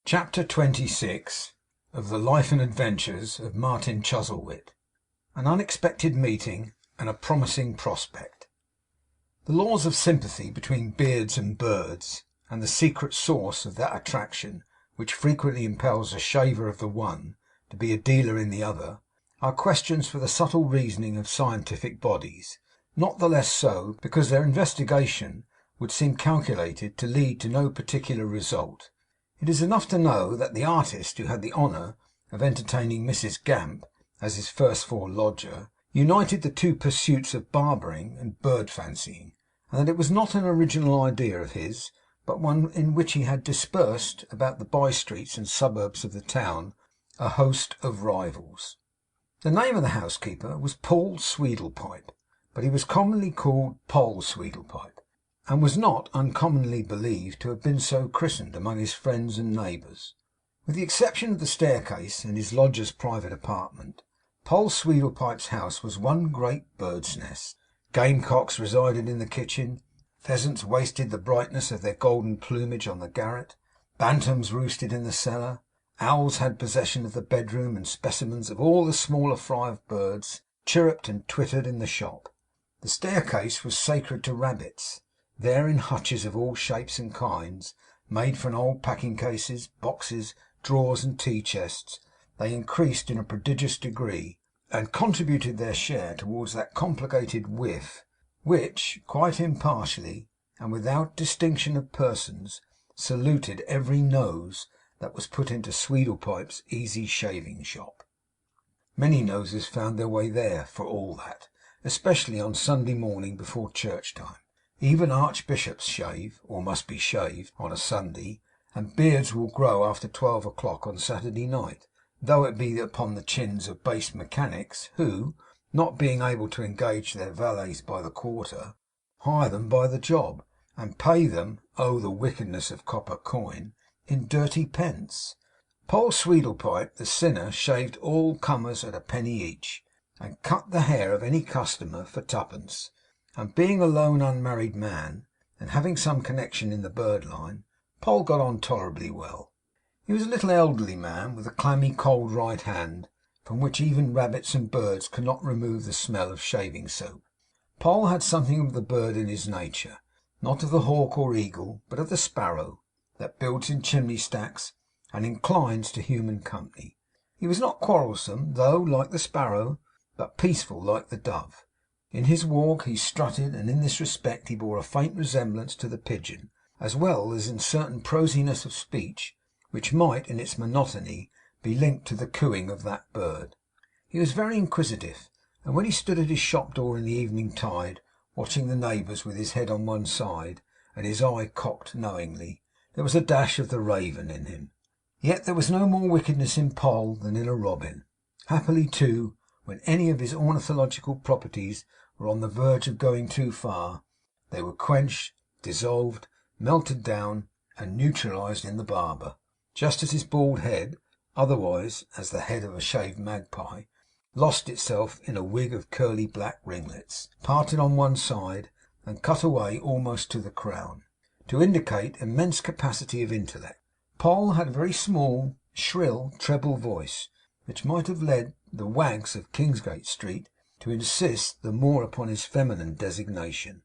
Chapter 26 of the Life and Adventures of Martin Chuzzlewit. An Unexpected Meeting, and a Promising Prospect. The laws of sympathy between beards and birds, and the secret source of that attraction which frequently impels a shaver of the one to be a dealer in the other, are questions for the subtle reasoning of scientific bodies; not the less so, because their investigation would seem calculated to lead to no particular result. It is enough to know that the artist who had the honour of entertaining Mrs Gamp as his first floor lodger united the two pursuits of barbering and bird fancying, and that it was not an original idea of his, but one in which he had dispersed about the by streets and suburbs of the town a host of rivals. The name of the housekeeper was Paul Sweedlepipe, but he was commonly called Poll Sweedlepipe, and was not uncommonly believed to have been so christened among his friends and neighbours. With the exception of the staircase and his lodger's private apartment, Poll Sweedlepipe's house was one great bird's nest. Gamecocks resided in the kitchen, pheasants wasted the brightness of their golden plumage on the garret, bantams roosted in the cellar, owls had possession of the bedroom, and specimens of all the smaller fry of birds chirruped and twittered in the shop. The staircase was sacred to rabbits. There, in hutches of all shapes and kinds, made from old packing cases, boxes, drawers, and tea chests, they increased in a prodigious degree, and contributed their share towards that complicated whiff which, quite impartially, and without distinction of persons, saluted every nose that was put into Sweedlepipe's easy shaving shop. Many noses found their way there, for all that, especially on Sunday morning before church time. Even archbishops shave, or must be shaved, on a Sunday, and beards will grow after 12 o'clock on Saturday night, though it be upon the chins of base mechanics, who, not being able to engage their valets by the quarter, hire them by the job, and pay them (oh the wickedness of copper coin!) in dirty pence. Poll Sweedlepipe the sinner shaved all comers at a penny each, and cut the hair of any customer for twopence. And being a lone unmarried man, and having some connection in the bird line, Poll got on tolerably well. He was a little elderly man, with a clammy cold right hand, from which even rabbits and birds could not remove the smell of shaving soap. Poll had something of the bird in his nature; not of the hawk or eagle, but of the sparrow, that builds in chimney stacks, and inclines to human company. He was not quarrelsome, though, like the sparrow, but peaceful like the dove. In his walk he strutted, and in this respect he bore a faint resemblance to the pigeon, as well as in certain prosiness of speech, which might, in its monotony, be linked to the cooing of that bird. He was very inquisitive, and when he stood at his shop door in the evening tide, watching the neighbours with his head on one side, and his eye cocked knowingly, there was a dash of the raven in him. Yet there was no more wickedness in Poll than in a robin. Happily, too, when any of his ornithological properties were on the verge of going too far, they were quenched, dissolved, melted down, and neutralized in the barber, just as his bald head, otherwise as the head of a shaved magpie, lost itself in a wig of curly black ringlets, parted on one side, and cut away almost to the crown, to indicate immense capacity of intellect. Poll had a very small, shrill, treble voice, which might have led the wags of Kingsgate Street to insist the more upon his feminine designation.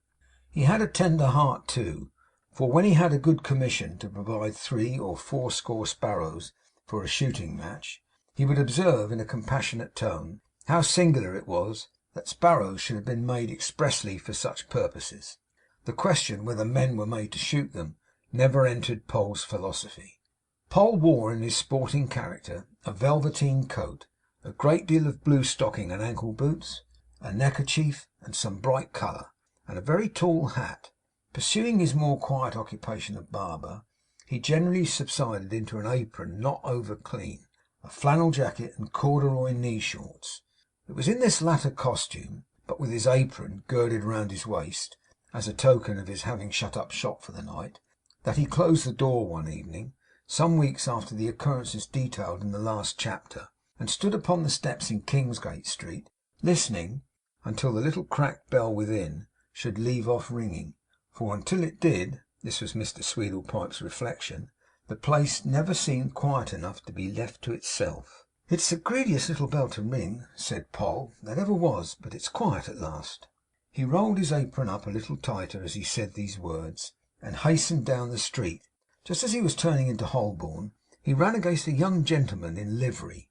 He had a tender heart too, for when he had a good commission to provide 3 or 4 score sparrows for a shooting match, he would observe in a compassionate tone how singular it was that sparrows should have been made expressly for such purposes. The question whether men were made to shoot them never entered Poll's philosophy. Poll wore in his sporting character a velveteen coat, a great deal of blue stocking and ankle boots, a neckerchief and some bright colour, and a very tall hat. Pursuing his more quiet occupation of barber, he generally subsided into an apron not over clean, a flannel jacket, and corduroy knee shorts. It was in this latter costume, but with his apron girded round his waist, as a token of his having shut up shop for the night, that he closed the door one evening, some weeks after the occurrences detailed in the last chapter, and stood upon the steps in Kingsgate Street, listening until the little cracked bell within should leave off ringing; for until it did, this was Mr Sweedlepipe's reflection, The place never seemed quiet enough to be left to itself. 'It's the greediest little bell to ring,' said Poll, 'that ever was. But it's quiet at last.' He rolled his apron up a little tighter as he said these words, and hastened down the street. Just as he was turning into Holborn, he ran against a young gentleman in livery.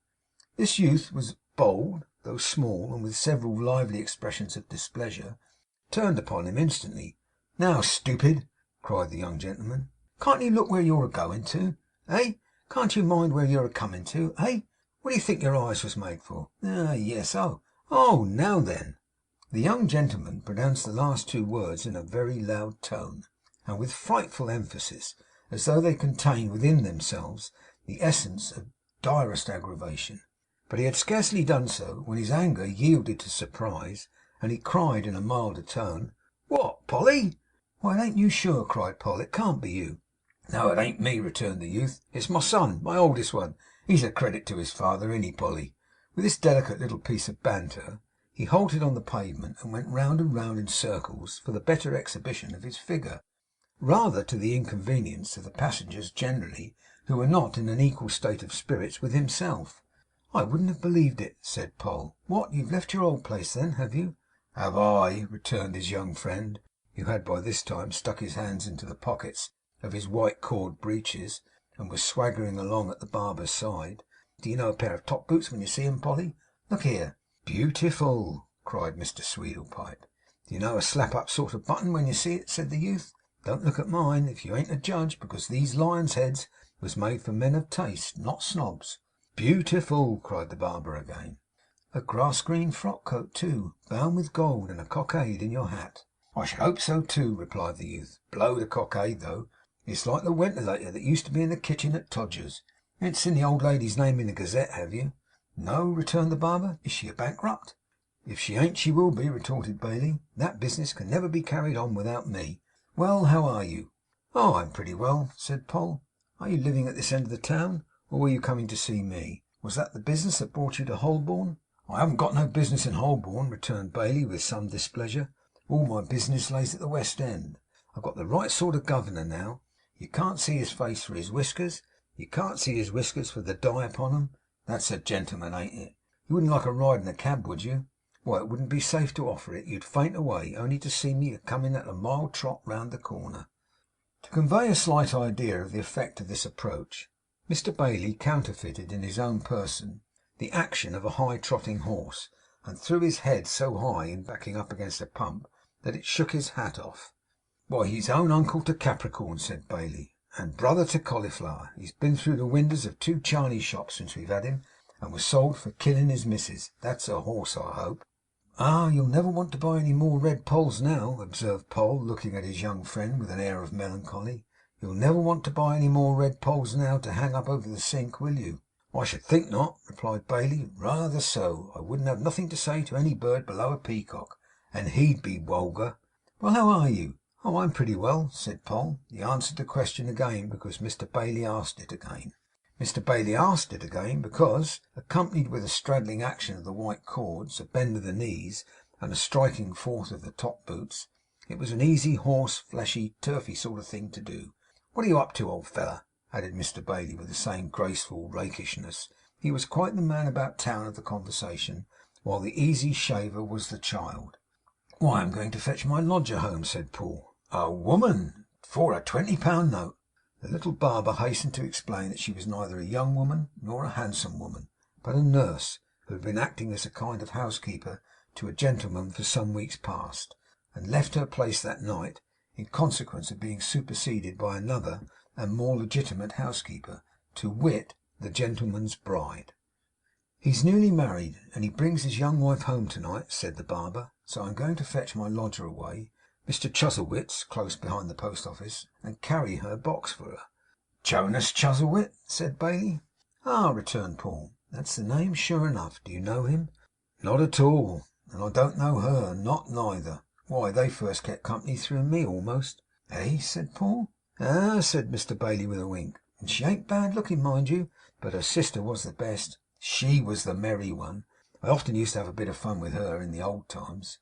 This youth was bold, though small, and with several lively expressions of displeasure, turned upon him instantly. 'Now, stupid!' cried the young gentleman, 'can't you look where you're a going to? Eh? Can't you mind where you're a coming to? Eh? What do you think your eyes was made for? Ah, yes. Oh, now then!' The young gentleman pronounced the last two words in a very loud tone, and with frightful emphasis, as though they contained within themselves the essence of direst aggravation. But he had scarcely done so, when his anger yielded to surprise, and he cried in a milder tone, 'What, Polly?' 'Why, it ain't you, sure!' cried Poll. 'It can't be you.' 'No, it ain't me,' returned the youth. 'It's my son, my oldest one. He's a credit to his father, ain't he, Polly?' With this delicate little piece of banter, he halted on the pavement, and went round and round in circles for the better exhibition of his figure, rather to the inconvenience of the passengers generally, who were not in an equal state of spirits with himself. 'I wouldn't have believed it,' said Poll. 'What, you've left your old place then, have you?' 'Have I?' returned his young friend, who had by this time stuck his hands into the pockets of his white cord breeches, and was swaggering along at the barber's side. 'Do you know a pair of top boots when you see 'em, Polly? Look here.' 'Beautiful!' cried Mr Sweedlepipe. 'Do you know a slap up sort of button when you see it?' said the youth. 'Don't look at mine, if you ain't a judge, because these lions' heads was made for men of taste, not snobs.' 'Beautiful!' cried the barber again. 'A grass green frock coat too, bound with gold, and a cockade in your hat.' 'I should hope so too,' replied the youth. 'Blow the cockade though. It's like the wentilator that used to be in the kitchen at Todgers's. You ain't seen the old lady's name in the Gazette, have you?' 'No,' returned the barber. 'Is she a bankrupt?' 'If she ain't, she will be,' retorted Bailey. 'That business can never be carried on without me. Well, how are you?' 'Oh, I'm pretty well,' said Poll. 'Are you living at this end of the town, or were you coming to see me? Was that the business that brought you to Holborn?' 'I haven't got no business in Holborn,' returned Bailey with some displeasure. 'All my business lays at the West End. I've got the right sort of governor now. You can't see his face for his whiskers. You can't see his whiskers for the dye upon 'em. That's a gentleman, ain't it? You wouldn't like a ride in a cab, would you? Why, it wouldn't be safe to offer it. You'd faint away, only to see me a coming at a mild trot round the corner.' To convey a slight idea of the effect of this approach, Mr Bailey counterfeited in his own person the action of a high trotting horse, and threw his head so high in backing up against a pump that it shook his hat off. 'Why, he's own uncle to Capricorn,' said Bailey, 'and brother to Cauliflower. He's been through the winders of 2 Chinese shops since we've had him, and was sold for killing his missus. That's a horse, I hope.' 'Ah, you'll never want to buy any more red Polls now,' observed Poll, looking at his young friend with an air of melancholy. 'You'll never want to buy any more red Polls now to hang up over the sink, will you?' 'I should think not,' replied Bailey. 'Rather so. I wouldn't have nothing to say to any bird below a peacock, and he'd be wulgar. Well, how are you?' 'Oh, I'm pretty well,' said Poll. He answered the question again because Mr Bailey asked it again. Mr Bailey asked it again because, accompanied with a straddling action of the white cords, a bend of the knees, and a striking forth of the top boots, it was an easy, horse, fleshy, turfy sort of thing to do. 'What are you up to, old feller?' added Mr Bailey with the same graceful rakishness. He was quite the man about town of the conversation, while the easy shaver was the child. 'Why, I'm going to fetch my lodger home,' said Paul. 'A woman! For a £20 note!' The little barber hastened to explain that she was neither a young woman nor a handsome woman, but a nurse, who had been acting as a kind of housekeeper to a gentleman for some weeks past, and left her place that night in consequence of being superseded by another and more legitimate housekeeper, to wit, the gentleman's bride. 'He's newly married, and he brings his young wife home to night,' said the barber. 'So I'm going to fetch my lodger away, Mr Chuzzlewit's, close behind the post office, and carry her box for her.' 'Jonas Chuzzlewit?' said Bailey. 'Ah!' returned Paul. 'That's the name, sure enough. Do you know him?' 'Not at all. And I don't know her. Not neither. Why, they first kept company through me, almost.' 'Eh?' said Paul. 'Ah!' said Mr Bailey with a wink. 'And she ain't bad looking, mind you, but her sister was the best. She was the merry one. I often used to have a bit of fun with her in the old times.'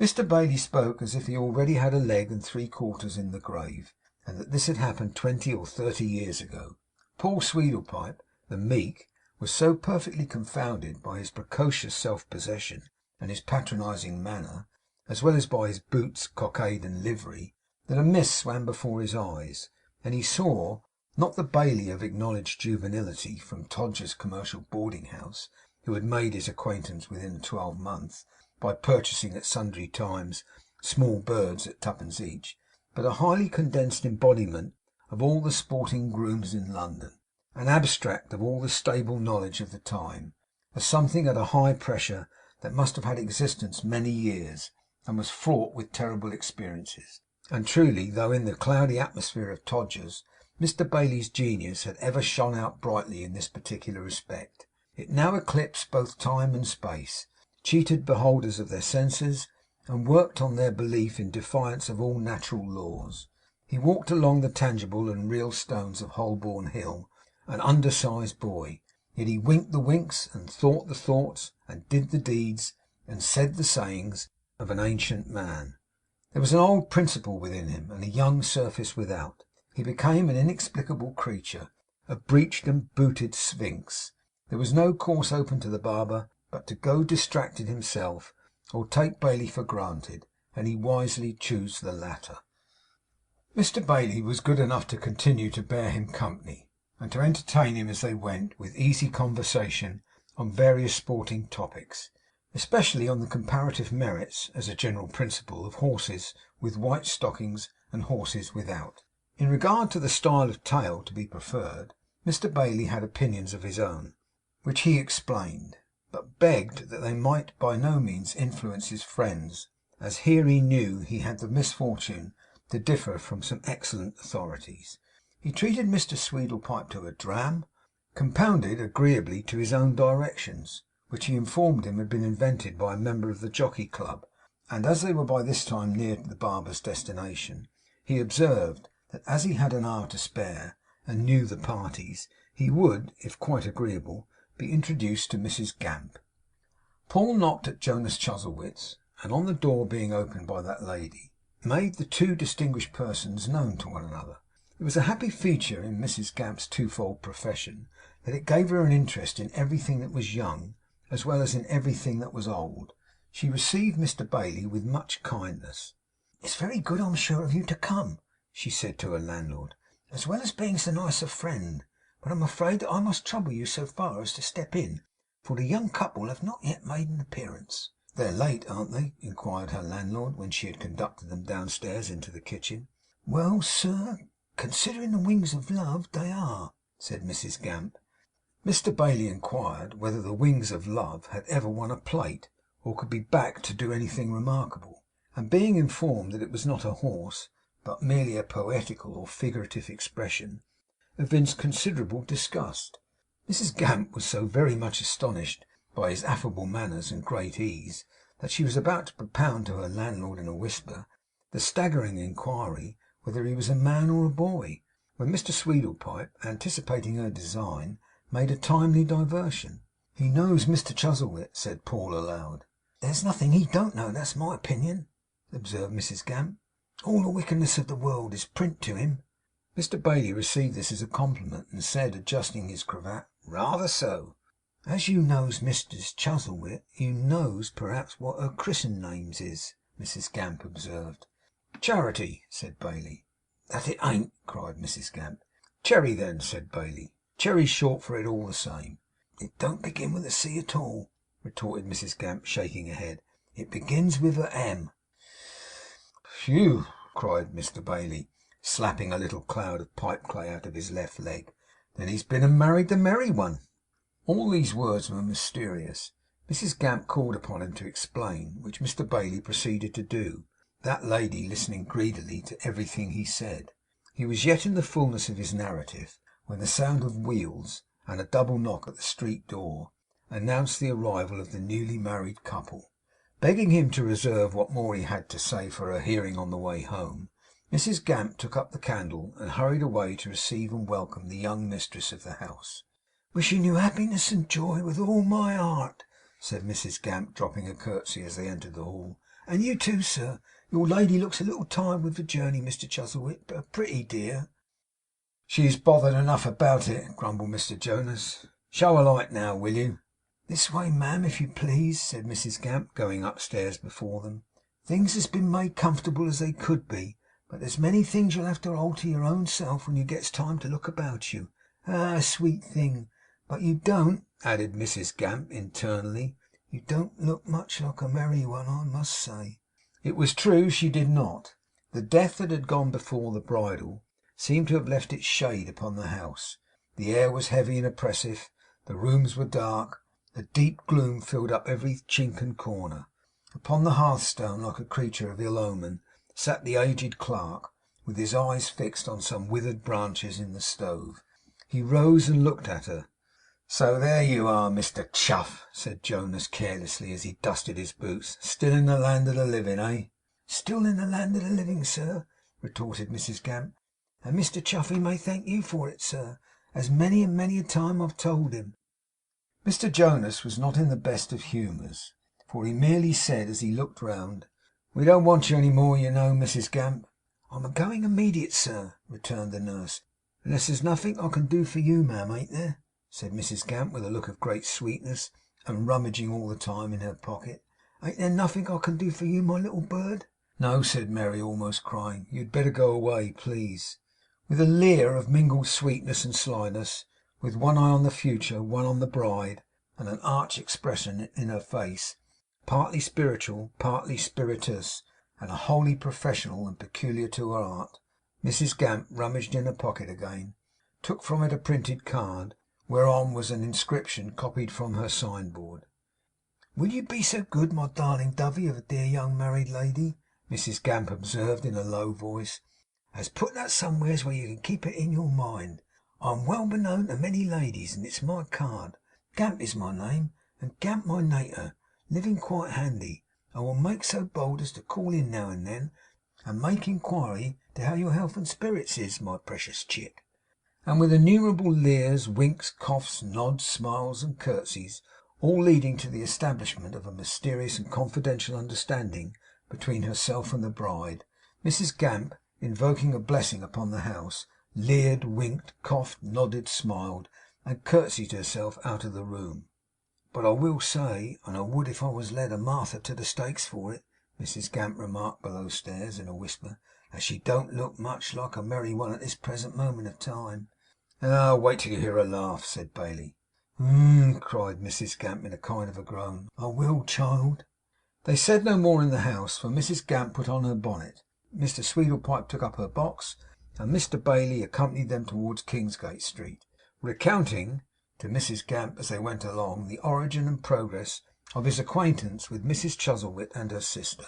Mr Bailey spoke as if he already had a leg and 3/4 in the grave, and that this had happened 20 or 30 years ago. Paul Sweedlepipe, the meek, was so perfectly confounded by his precocious self-possession and his patronising manner, as well as by his boots, cockade, and livery, that a mist swam before his eyes, and he saw, not the Bailey of acknowledged juvenility from Todgers's commercial boarding house, who had made his acquaintance within a 12-month, by purchasing at sundry times small birds at twopence each, but a highly condensed embodiment of all the sporting grooms in London, an abstract of all the stable knowledge of the time, a something at a high pressure that must have had existence many years, and was fraught with terrible experiences. And truly, though in the cloudy atmosphere of Todgers's, Mr Bailey's genius had ever shone out brightly in this particular respect, it now eclipsed both time and space, cheated beholders of their senses, and worked on their belief in defiance of all natural laws. He walked along the tangible and real stones of Holborn Hill, an undersized boy, yet he winked the winks, and thought the thoughts, and did the deeds, and said the sayings of an ancient man. There was an old principle within him, and a young surface without. He became an inexplicable creature, a breeched and booted sphinx. There was no course open to the barber but to go distracted himself, or take Bailey for granted, and he wisely chose the latter. Mr Bailey was good enough to continue to bear him company, and to entertain him as they went, with easy conversation on various sporting topics, especially on the comparative merits, as a general principle, of horses with white stockings and horses without. In regard to the style of tail to be preferred, Mr Bailey had opinions of his own, which he explained, but begged that they might by no means influence his friends, as here he knew he had the misfortune to differ from some excellent authorities. He treated Mr Sweedlepipe to a dram, compounded agreeably to his own directions, which he informed him had been invented by a member of the Jockey Club; and as they were by this time near the barber's destination, he observed that as he had an hour to spare, and knew the parties, he would, if quite agreeable, be introduced to Mrs Gamp. Paul knocked at Jonas Chuzzlewit's, and on the door being opened by that lady, made the two distinguished persons known to one another. It was a happy feature in Mrs Gamp's twofold profession that it gave her an interest in everything that was young, as well as in everything that was old. She received Mr Bailey with much kindness. 'It's very good, I'm sure, of you to come,' she said to her landlord, 'as well as being so nice a friend. But I'm afraid that I must trouble you so far as to step in, for the young couple have not yet made an appearance.' 'They're late, aren't they?' inquired her landlord, when she had conducted them downstairs into the kitchen. 'Well, sir, considering the wings of love, they are,' said Mrs Gamp. Mr Bailey inquired whether the Wings of Love had ever won a plate, or could be backed to do anything remarkable; and being informed that it was not a horse, but merely a poetical or figurative expression, evinced considerable disgust. Mrs Gamp was so very much astonished by his affable manners and great ease, that she was about to propound to her landlord in a whisper the staggering inquiry whether he was a man or a boy, when Mr Sweedlepipe, anticipating her design, made a timely diversion. 'He knows Mr Chuzzlewit,' said Paul aloud. 'There's nothing he don't know, that's my opinion,' observed Mrs Gamp. 'All the wickedness of the world is print to him.' Mr Bailey received this as a compliment, and said, adjusting his cravat, 'Rather so.' 'As you knows Mrs Chuzzlewit, you knows perhaps what her chris'en names is,' Mrs Gamp observed. 'Charity,' said Bailey. 'That it ain't!' cried Mrs Gamp. 'Cherry, then,' said Bailey. 'Cherry's short for it all the same.' 'It don't begin with a C at all,' retorted Mrs Gamp, shaking her head. 'It begins with a M.' 'Phew!' cried Mr Bailey, slapping a little cloud of pipe clay out of his left leg. 'Then he's been and married the merry one.' All these words were mysterious. Mrs Gamp called upon him to explain, which Mr Bailey proceeded to do, that lady listening greedily to everything he said. He was yet in the fullness of his narrative, when the sound of wheels and a double knock at the street door announced the arrival of the newly married couple. Begging him to reserve what more he had to say for her hearing on the way home, Mrs Gamp took up the candle and hurried away to receive and welcome the young mistress of the house. 'Wishing you happiness and joy with all my heart,' said Mrs Gamp, dropping a curtsey as they entered the hall. 'And you too, sir. Your lady looks a little tired with the journey, Mr Chuzzlewit, but a pretty dear.' 'She's bothered enough about it,' grumbled Mr Jonas. 'Show a light now, will you?' 'This way, ma'am, if you please,' said Mrs Gamp, going upstairs before them. 'Things has been made comfortable as they could be, but there's many things you'll have to alter your own self when you gets time to look about you. Ah, sweet thing! But you don't,' added Mrs Gamp internally, 'you don't look much like a merry one, I must say.' It was true she did not. The death that had gone before the bridal seemed to have left its shade upon the house. The air was heavy and oppressive. The rooms were dark. A deep gloom filled up every chink and corner. Upon the hearthstone, like a creature of ill omen, sat the aged clerk, with his eyes fixed on some withered branches in the stove. He rose and looked at her. 'So there you are, Mr Chuff,' said Jonas carelessly, as he dusted his boots. 'Still in the land of the living, eh?' 'Still in the land of the living, sir,' retorted Mrs Gamp. 'And Mr Chuffey may thank you for it, sir, as many and many a time I've told him.' Mr Jonas was not in the best of humours, for he merely said, as he looked round, 'We don't want you any more, you know, Mrs Gamp.' 'I'm a going immediate, sir,' returned the nurse. 'Unless there's nothing I can do for you, ma'am, ain't there?' said Mrs Gamp, with a look of great sweetness, and rummaging all the time in her pocket. 'Ain't there nothing I can do for you, my little bird?' 'No,' said Mary, almost crying. 'You had better go away, please.' With a leer of mingled sweetness and slyness, with one eye on the future, one on the bride, and an arch expression in her face, partly spiritual, partly spirituous, and wholly professional and peculiar to her art, Mrs Gamp rummaged in her pocket again, took from it a printed card, whereon was an inscription copied from her signboard. 'Will you be so good, my darling dovey of a dear young married lady,' Mrs Gamp observed in a low voice, 'as put that somewheres where you can keep it in your mind. I'm well beknown to many ladies, and it's my card. Gamp is my name, and Gamp my nater, living quite handy. I will make so bold as to call in now and then, and make inquiry to how your health and spirits is, my precious chick.' And with innumerable leers, winks, coughs, nods, smiles, and curtseys, all leading to the establishment of a mysterious and confidential understanding between herself and the bride, Mrs Gamp, invoking a blessing upon the house, leered, winked, coughed, nodded, smiled, and curtseyed herself out of the room. 'But I will say, and I would if I was led a Martha to the stakes for it,' Mrs Gamp remarked below stairs in a whisper, 'as she don't look much like a merry one at this present moment of time.' 'Ah! Wait till you hear her laugh,' said Bailey. 'Cried Mrs Gamp in a kind of a groan. 'I will, child.' They said no more in the house, for Mrs Gamp put on her bonnet, Mr Sweedlepipe took up her box, and Mr Bailey accompanied them towards Kingsgate Street, recounting to Mrs Gamp as they went along the origin and progress of his acquaintance with Mrs Chuzzlewit and her sister.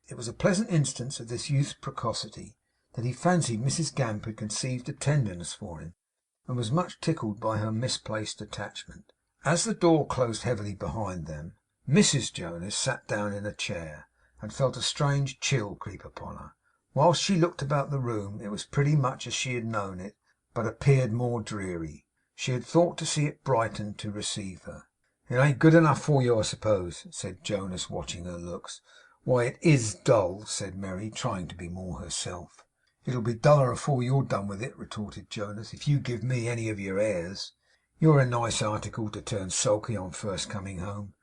It was a pleasant instance of this youth's precocity, that he fancied Mrs Gamp had conceived a tenderness for him, and was much tickled by her misplaced attachment. As the door closed heavily behind them, Mrs Jonas sat down in a chair, and felt a strange chill creep upon her. Whilst she looked about the room, it was pretty much as she had known it, but appeared more dreary. She had thought to see it brighten to receive her. 'It ain't good enough for you, I suppose?' said Jonas, watching her looks. 'Why, it IS dull,' said Mary, trying to be more herself. 'It'll be duller afore you're done with it,' retorted Jonas, 'if you give me any of your airs. You're a nice article to turn sulky on first coming home.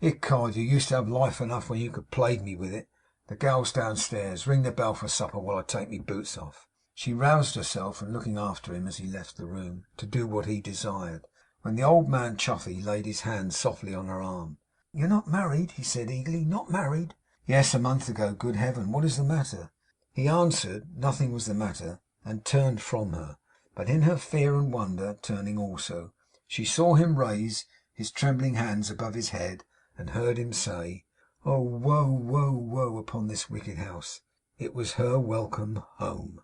Ecod, you used to have life enough when you could plague me with it. The gal's downstairs. Ring the bell for supper while I take me boots off.' She roused herself, and looking after him as he left the room, to do what he desired, when the old man Chuffey laid his hand softly on her arm. 'You're not married?' he said eagerly. 'Not married?' 'Yes, a month ago. Good Heaven, what is the matter?' He answered nothing was the matter, and turned from her. But in her fear and wonder, turning also, she saw him raise his trembling hands above his head, and heard him say, 'Oh, woe, woe, woe upon this wicked house!' It was her welcome home.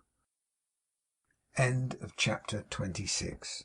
Chapter 26